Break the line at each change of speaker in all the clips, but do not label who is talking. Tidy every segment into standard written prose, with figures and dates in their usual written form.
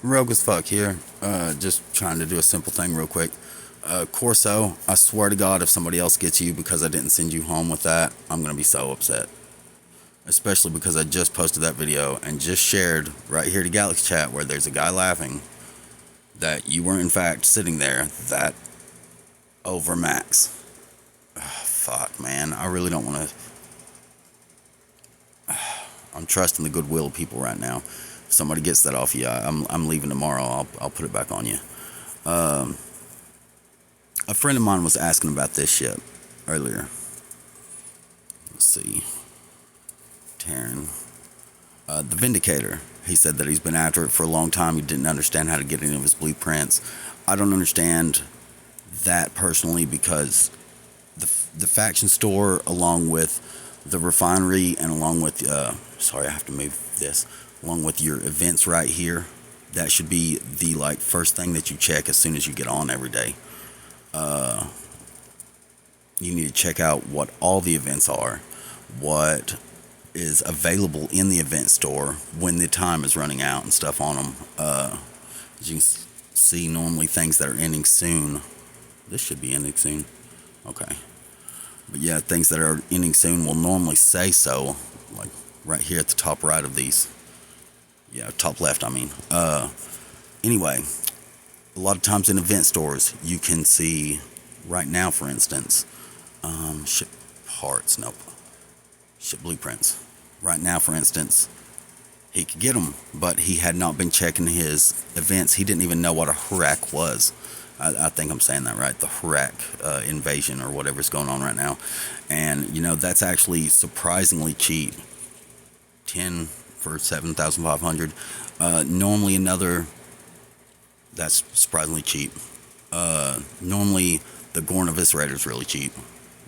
Rogue as fuck here. Just trying to do a simple thing real quick. Corso, I swear to God, if somebody else gets you because I didn't send you home with that, I'm gonna be so upset. Especially because I just posted that video and just shared right here to Galaxy Chat where there's a guy laughing that you were in fact sitting there that over Max. Fuck, man. I really don't want to. I'm trusting the goodwill of people right now. If somebody gets that off you, I'm leaving tomorrow. I'll put it back on you. Um, a friend of mine was asking about this ship earlier. Let's see. Taryn. The Vindicator. He said that he's been after it for a long time. He didn't understand how to get any of his blueprints. I don't understand that personally because the faction store, along with the refinery, and along with sorry, I have to move this. Along with your events right here, that should be the like first thing that you check as soon as you get on every day. Uh, you need to check out what all the events are, what is available in the event store when the time is running out and stuff on them. As you can see, normally things that are ending soon. This should be ending soon. Okay. But yeah, things that are ending soon will normally say so, like right here at the top right of these. Yeah, top left, I mean. Anyway, a lot of times in event stores, you can see right now, for instance, ship parts. Nope. Ship blueprints. Right now, for instance, he could get them, but he had not been checking his events. He didn't even know what a Hurak was. I think I'm saying that right. The Hurak invasion or whatever's going on right now. And, you know, that's actually surprisingly cheap. 10 for 7,500. Normally another, that's surprisingly cheap. Normally the Gorn Eviscerator is really cheap.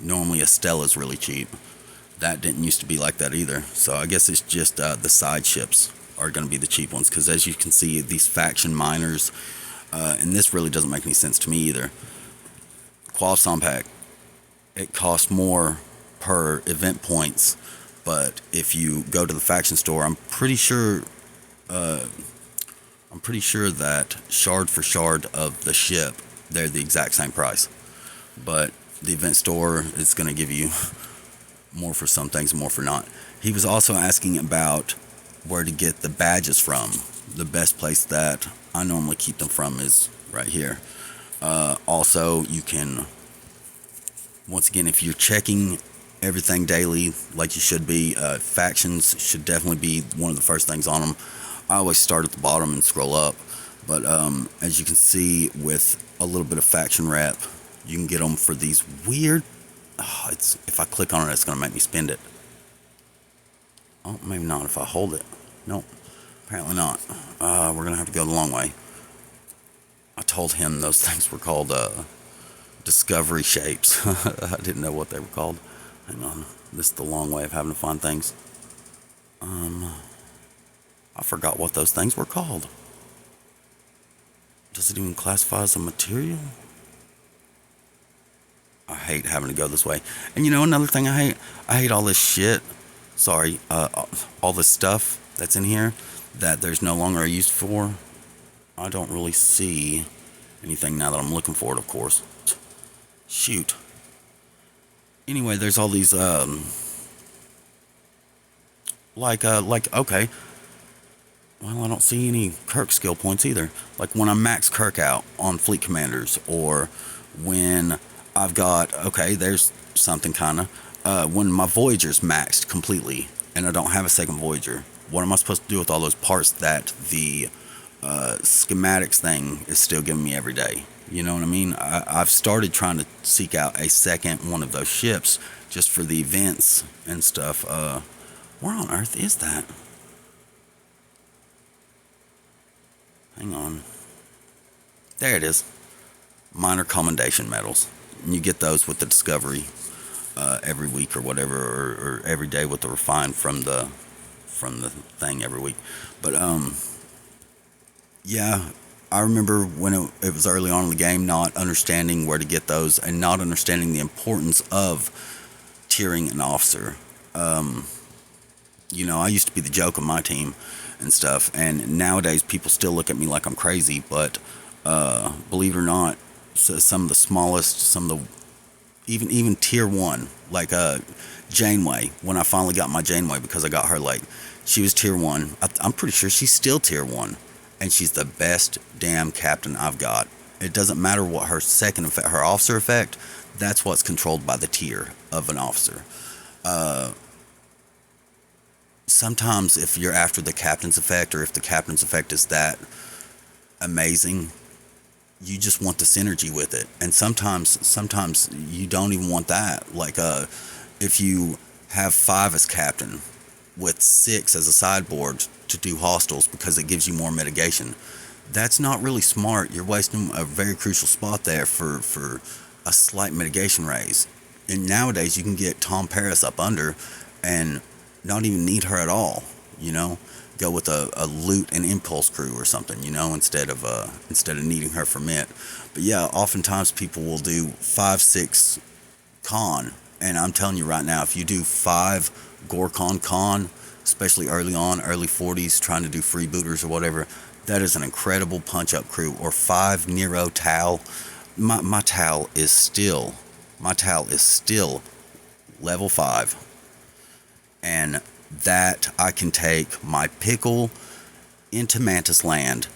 Normally Estella is really cheap. That didn't used to be like that either. So I guess it's just the side ships are going to be the cheap ones. Because as you can see, these faction miners, and this really doesn't make any sense to me either. Qual Pack, it costs more per event points. But if you go to the faction store, I'm pretty sure that shard for shard of the ship, they're the exact same price. But the event store is going to give you more for some things and more for not. He was also asking about where to get the badges from. The best place that I normally keep them from is right here. Also, you can, once again, if you're checking everything daily like you should be, factions should definitely be one of the first things on them. I always start at the bottom and scroll up, but as you can see, with a little bit of faction rep, you can get them for these weird, it's, if I click on it, it's going to make me spend it. Oh, maybe not if I hold it. Nope, apparently not. We're going to have to go the long way. I told him those things were called discovery shapes. I didn't know what they were called. Hang on, this is the long way of having to find things. I forgot what those things were called. Does it even classify as a material? I hate having to go this way. And you know another thing I hate all this shit. Sorry, all this stuff that's in here that there's no longer a use for. I don't really see anything now that I'm looking for it, of course. Shoot. Anyway, there's all these okay. Well, I don't see any Kirk skill points either. Like when I max Kirk out on fleet commanders, or when I've got, okay, there's something kind of, when my Voyager's maxed completely and I don't have a second Voyager, what am I supposed to do with all those parts that the schematics thing is still giving me every day? You know what I mean? I've started trying to seek out a second one of those ships just for the events and stuff. Where on earth is that? Hang on. There it is. Minor commendation medals. And you get those with the discovery every week or whatever, or every day with the refine from the thing every week. But yeah, I remember when it was early on in the game, not understanding where to get those and not understanding the importance of tiering an officer. You know, I used to be the joke of my team, and stuff. And nowadays, people still look at me like I'm crazy, but believe it or not, so some of the smallest, some of the even tier one, like Janeway. When I finally got my Janeway, because I got her late, she was tier one. I'm pretty sure she's still tier one, and she's the best damn captain I've got. It doesn't matter what her second effect, her officer effect. That's what's controlled by the tier of an officer. Sometimes if you're after the captain's effect, or if the captain's effect is that amazing, you just want the synergy with it. And sometimes you don't even want that. Like if you have 5 as captain with 6 as a sideboard to do hostiles because it gives you more mitigation, that's not really smart. You're wasting a very crucial spot there for a slight mitigation raise. And nowadays you can get Tom Paris up under and not even need her at all, you know. Go with a loot and impulse crew or something, you know, instead of needing her for mint. But yeah, oftentimes people will do 5-6 con, and I'm telling you right now, if you do 5 Gorkon con, especially early on, early 40s, trying to do freebooters or whatever, that is an incredible punch up crew. Or 5 Nero Tal. My Tal is still level 5, and that I can take my pickle into Mantis Land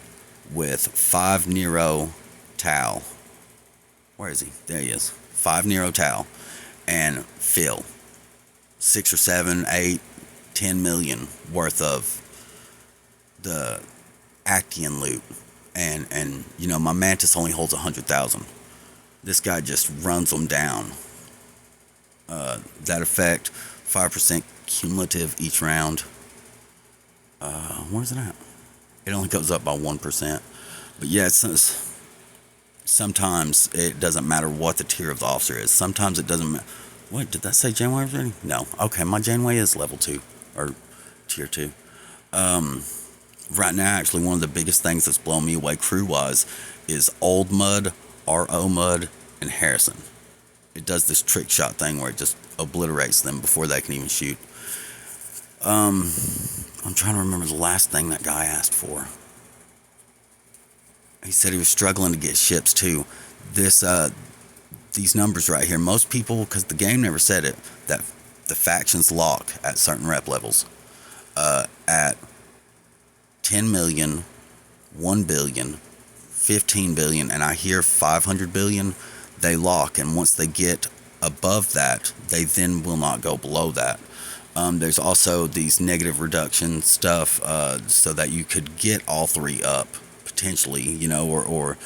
with 5 Nero Tal. Where is he? There he is. 5 Nero Tal, and fill 6 or 7, 8, 10 million worth of the Actian loot. And you know, my Mantis only holds 100,000. This guy just runs them down. That effect, 5% cumulative each round. Where's it at? It only goes up by 1%. But yeah, sometimes it doesn't matter what the tier of the officer is. Sometimes it doesn't matter. What, did that say Janeway already? No. Okay, my Janeway is level 2, or tier 2. Right now, actually, one of the biggest things that's blown me away crew-wise is Old Mud, R.O. Mud, and Harrison. It does this trick shot thing where it just obliterates them before they can even shoot. I'm trying to remember the last thing that guy asked for. He said he was struggling to get ships too. These numbers right here, most people, because the game never said it, that the factions lock at certain rep levels. At 10 million, 1 billion, 15 billion, and I hear 500 billion, they lock. And once they get above that, they then will not go below that. There's also these negative reduction stuff, so that you could get all 3 up potentially, you know, or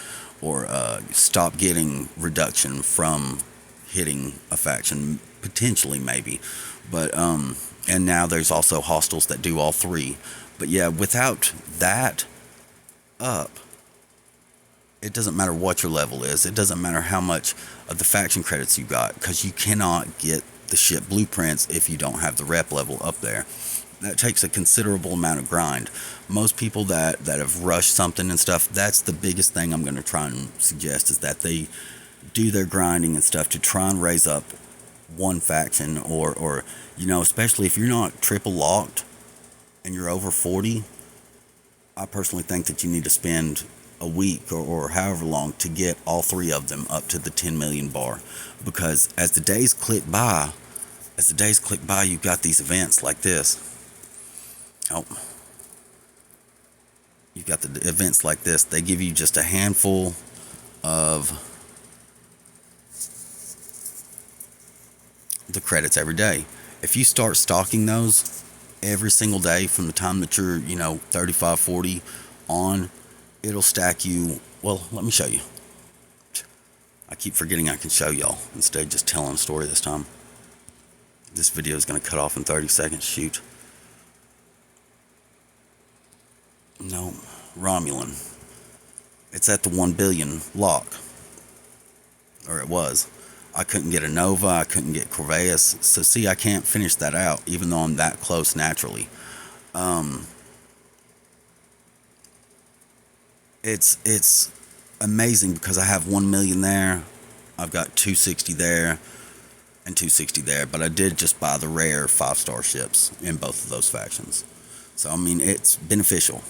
stop getting reduction from hitting a faction potentially, maybe. But and now there's also hostiles that do all 3. But yeah, without that up, it doesn't matter what your level is. It doesn't matter how much of the faction credits you got, because you cannot get the ship blueprints if you don't have the rep level up there. That takes a considerable amount of grind. Most people that have rushed something and stuff, that's the biggest thing I'm going to try and suggest, is that they do their grinding and stuff to try and raise up one faction, or you know, especially if you're not triple locked and you're over 40, I personally think that you need to spend a week or however long to get all 3 of them up to the 10 million bar. Because as the days click by, you've got these events like this. Oh, you've got the events like this. They give you just a handful of the credits every day. If you start stocking those every single day from the time that you're, you know, 35, 40 on, it'll stack you. Well, let me show you. I keep forgetting I can show y'all instead of just telling a story this time. This video is going to cut off in 30 seconds. Shoot. No, Romulan. It's at the 1 billion lock. Or it was. I couldn't get a Nova. I couldn't get Corvallis. So see, I can't finish that out, even though I'm that close naturally. It's amazing because I have 1 million there. I've got 260 there and 260 there. But I did just buy the rare 5-star ships in both of those factions. So I mean, it's beneficial.